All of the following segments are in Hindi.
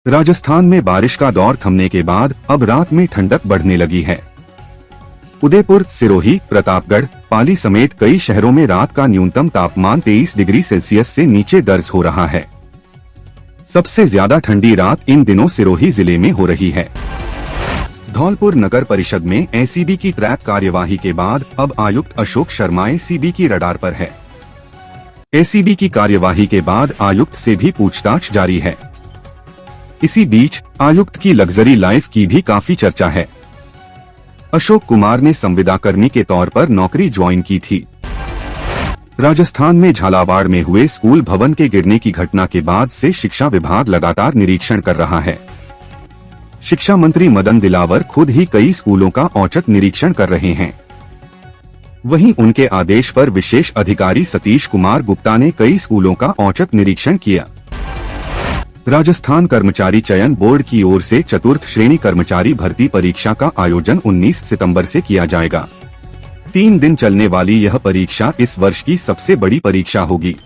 राजस्थान में बारिश का दौर थमने के बाद अब रात में ठंडक बढ़ने लगी है। उदयपुर, सिरोही, प्रतापगढ़, पाली समेत कई शहरों में रात का न्यूनतम तापमान 23 डिग्री सेल्सियस से नीचे दर्ज हो रहा है। सबसे ज्यादा ठंडी रात इन दिनों सिरोही जिले में हो रही है। धौलपुर नगर परिषद में एसीबी की ट्रैप कार्यवाही के बाद अब आयुक्त अशोक शर्मा एसीबी की रडार पर है। एसीबी की कार्यवाही के बाद आयुक्त से भी पूछताछ जारी है। इसी बीच आयुक्त की लग्जरी लाइफ की भी काफी चर्चा है। अशोक कुमार ने संविदाकर्मी के तौर पर नौकरी ज्वाइन की थी। राजस्थान में झालावाड़ में हुए स्कूल भवन के गिरने की घटना के बाद से शिक्षा विभाग लगातार निरीक्षण कर रहा है। शिक्षा मंत्री मदन दिलावर खुद ही कई स्कूलों का औचक निरीक्षण कर रहे हैं। वहीं उनके आदेश पर विशेष अधिकारी सतीश कुमार गुप्ता ने कई स्कूलों का औचक निरीक्षण किया। राजस्थान कर्मचारी चयन बोर्ड की ओर से चतुर्थ श्रेणी कर्मचारी भर्ती परीक्षा का आयोजन 19 सितंबर से किया जाएगा। 3 दिन चलने वाली यह परीक्षा इस वर्ष की सबसे बड़ी परीक्षा होगी।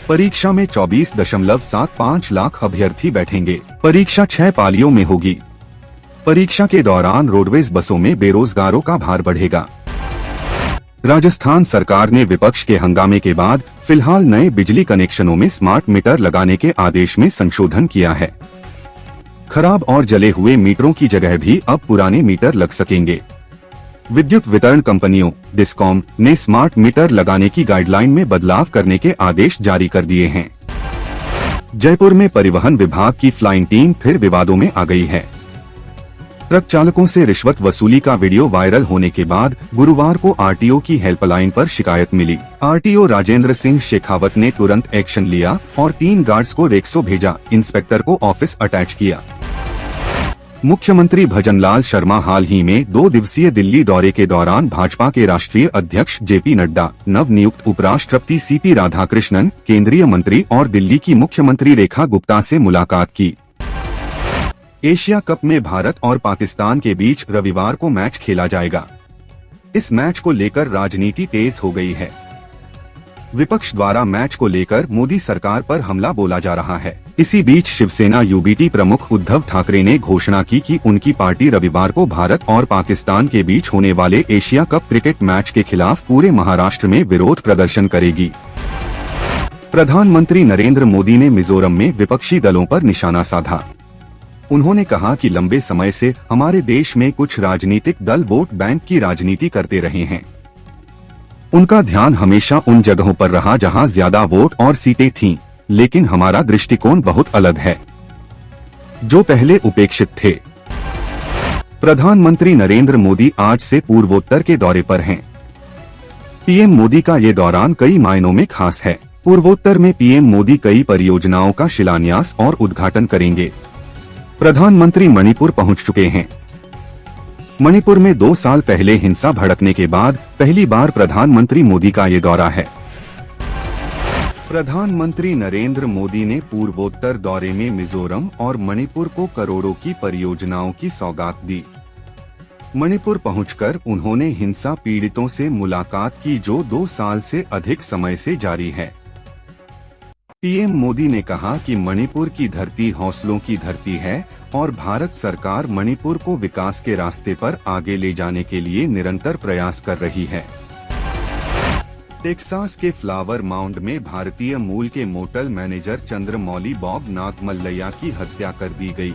परीक्षा में 24.75 लाख अभ्यर्थी बैठेंगे। परीक्षा 6 पालियों में होगी। परीक्षा के दौरान रोडवेज बसों में बेरोजगारों का भार बढ़ेगा। राजस्थान सरकार ने विपक्ष के हंगामे के बाद फिलहाल नए बिजली कनेक्शनों में स्मार्ट मीटर लगाने के आदेश में संशोधन किया है। खराब और जले हुए मीटरों की जगह भी अब पुराने मीटर लग सकेंगे। विद्युत वितरण कंपनियों डिस्कॉम ने स्मार्ट मीटर लगाने की गाइडलाइन में बदलाव करने के आदेश जारी कर दिए हैं। जयपुर में परिवहन विभाग की फ्लाइंग टीम फिर विवादों में आ गई है। ट्रक चालकों से रिश्वत वसूली का वीडियो वायरल होने के बाद गुरुवार को आरटीओ की हेल्पलाइन पर शिकायत मिली। आरटीओ राजेंद्र सिंह शेखावत ने तुरंत एक्शन लिया और 3 गार्ड्स को रेक्सो भेजा। इंस्पेक्टर को ऑफिस अटैच किया। मुख्यमंत्री भजनलाल शर्मा हाल ही में 2 दिवसीय दिल्ली दौरे के दौरान भाजपा के राष्ट्रीय अध्यक्ष जेपी नड्डा, नवनियुक्त उपराष्ट्रपति सीपी राधाकृष्णन, केंद्रीय मंत्री और दिल्ली की मुख्यमंत्री रेखा गुप्ता से मुलाकात की। एशिया कप में भारत और पाकिस्तान के बीच रविवार को मैच खेला जाएगा। इस मैच को लेकर राजनीति तेज हो गई है। विपक्ष द्वारा मैच को लेकर मोदी सरकार पर हमला बोला जा रहा है। इसी बीच शिवसेना यूबीटी प्रमुख उद्धव ठाकरे ने घोषणा की कि उनकी पार्टी रविवार को भारत और पाकिस्तान के बीच होने वाले एशिया कप क्रिकेट मैच के खिलाफ पूरे महाराष्ट्र में विरोध प्रदर्शन करेगी। प्रधानमंत्री नरेंद्र मोदी ने मिजोरम में विपक्षी दलों पर निशाना साधा। उन्होंने कहा कि लंबे समय से हमारे देश में कुछ राजनीतिक दल वोट बैंक की राजनीति करते रहे हैं। उनका ध्यान हमेशा उन जगहों पर रहा जहां ज्यादा वोट और सीटें थीं, लेकिन हमारा दृष्टिकोण बहुत अलग है, जो पहले उपेक्षित थे। प्रधानमंत्री नरेंद्र मोदी आज से पूर्वोत्तर के दौरे पर हैं। पीएम मोदी का ये दौरान कई मायनों में खास है। पूर्वोत्तर में पीएम मोदी कई परियोजनाओं का शिलान्यास और उद्घाटन करेंगे। प्रधानमंत्री मणिपुर पहुंच चुके हैं। मणिपुर में 2 साल पहले हिंसा भड़कने के बाद पहली बार प्रधानमंत्री मोदी का ये दौरा है। प्रधानमंत्री नरेंद्र मोदी ने पूर्वोत्तर दौरे में मिजोरम और मणिपुर को करोड़ों की परियोजनाओं की सौगात दी। मणिपुर पहुंचकर उन्होंने हिंसा पीड़ितों से मुलाकात की, जो 2 साल से अधिक समय से जारी है। पीएम मोदी ने कहा कि मणिपुर की धरती हौसलों की धरती है और भारत सरकार मणिपुर को विकास के रास्ते पर आगे ले जाने के लिए निरंतर प्रयास कर रही है। टेक्सास के फ्लावर माउंड में भारतीय मूल के motel manager Chandramouli Bob Nagamallaiah की हत्या कर दी गई।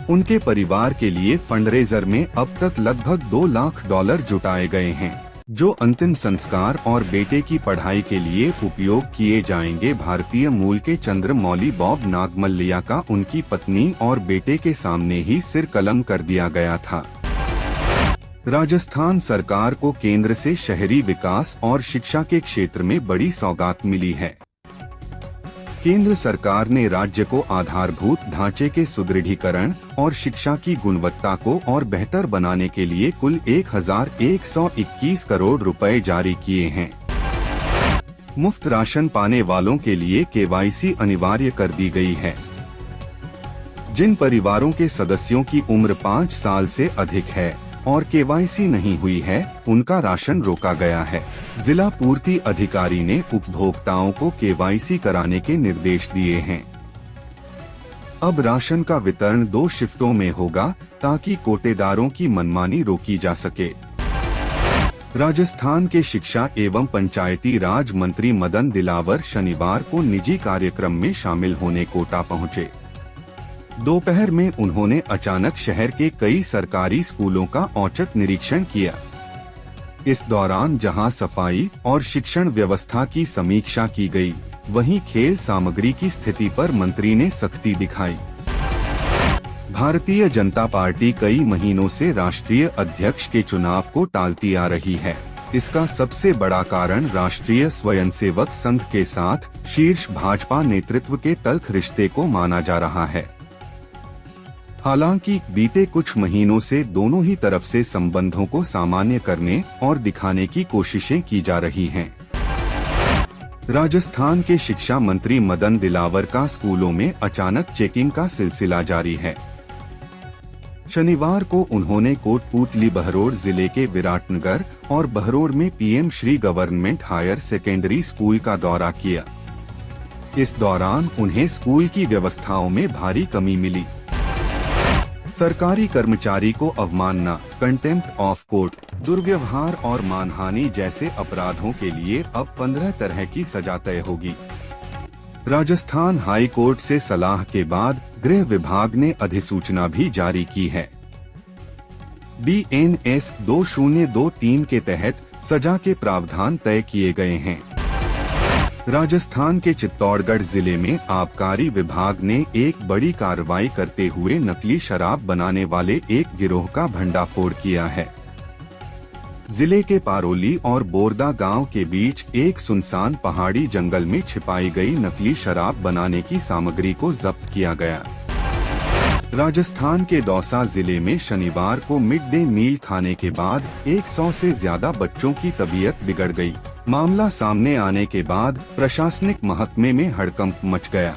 उनके परिवार के लिए फंडरेजर में अब तक लगभग $2 लाख जुटाए गए हैं, जो अंतिम संस्कार और बेटे की पढ़ाई के लिए उपयोग किए जाएंगे। भारतीय मूल के चंद्रमौली बॉब नागमल्लैया का उनकी पत्नी और बेटे के सामने ही सिर कलम कर दिया गया था। राजस्थान सरकार को केंद्र से शहरी विकास और शिक्षा के क्षेत्र में बड़ी सौगात मिली है। केंद्र सरकार ने राज्य को आधारभूत ढांचे के सुदृढ़ीकरण और शिक्षा की गुणवत्ता को और बेहतर बनाने के लिए कुल 1121 करोड़ रुपए जारी किए हैं। मुफ्त राशन पाने वालों के लिए केवाईसी अनिवार्य कर दी गई है। जिन परिवारों के सदस्यों की उम्र 5 साल से अधिक है और केवाईसी नहीं हुई है, उनका राशन रोका गया है। जिला पूर्ति अधिकारी ने उपभोक्ताओं को केवाईसी कराने के निर्देश दिए हैं। अब राशन का वितरण 2 शिफ्टों में होगा ताकि कोटेदारों की मनमानी रोकी जा सके। राजस्थान के शिक्षा एवं पंचायती राज मंत्री मदन दिलावर शनिवार को निजी कार्यक्रम में शामिल होने कोटा पहुंचे। दोपहर में उन्होंने अचानक शहर के कई सरकारी स्कूलों का औचक निरीक्षण किया। इस दौरान जहां सफाई और शिक्षण व्यवस्था की समीक्षा की गई, वहीं खेल सामग्री की स्थिति पर मंत्री ने सख्ती दिखाई। भारतीय जनता पार्टी कई महीनों से राष्ट्रीय अध्यक्ष के चुनाव को टालती आ रही है। इसका सबसे बड़ा कारण राष्ट्रीय स्वयंसेवक संघ के साथ शीर्ष भाजपा नेतृत्व के तल्ख रिश्ते को माना जा रहा है। हालांकि बीते कुछ महीनों से दोनों ही तरफ से संबंधों को सामान्य करने और दिखाने की कोशिशें की जा रही हैं। राजस्थान के शिक्षा मंत्री मदन दिलावर का स्कूलों में अचानक चेकिंग का सिलसिला जारी है। शनिवार को उन्होंने कोटपूतली बहरोड जिले के विराटनगर और बहरोड में PM Shri government higher secondary school का दौरा किया। इस दौरान उन्हें स्कूल की व्यवस्थाओं में भारी कमी मिली। सरकारी कर्मचारी को अवमानना, कंटेम्प्ट ऑफ कोर्ट, दुर्व्यवहार और मानहानि जैसे अपराधों के लिए अब 15 तरह की सजा तय होगी। राजस्थान हाई कोर्ट से सलाह के बाद गृह विभाग ने अधिसूचना भी जारी की है। BNS 2023 के तहत सजा के प्रावधान तय किए गए हैं। राजस्थान के चित्तौड़गढ़ जिले में आबकारी विभाग ने एक बड़ी कार्रवाई करते हुए नकली शराब बनाने वाले एक गिरोह का भंडाफोड़ किया है। जिले के पारोली और बोरदा गांव के बीच एक सुनसान पहाड़ी जंगल में छिपाई गई नकली शराब बनाने की सामग्री को जब्त किया गया। राजस्थान के दौसा जिले में शनिवार को मिड डे मील खाने के बाद 100 से ज्यादा बच्चों की तबीयत बिगड़ गई। मामला सामने आने के बाद प्रशासनिक महकमे में हड़कंप मच गया।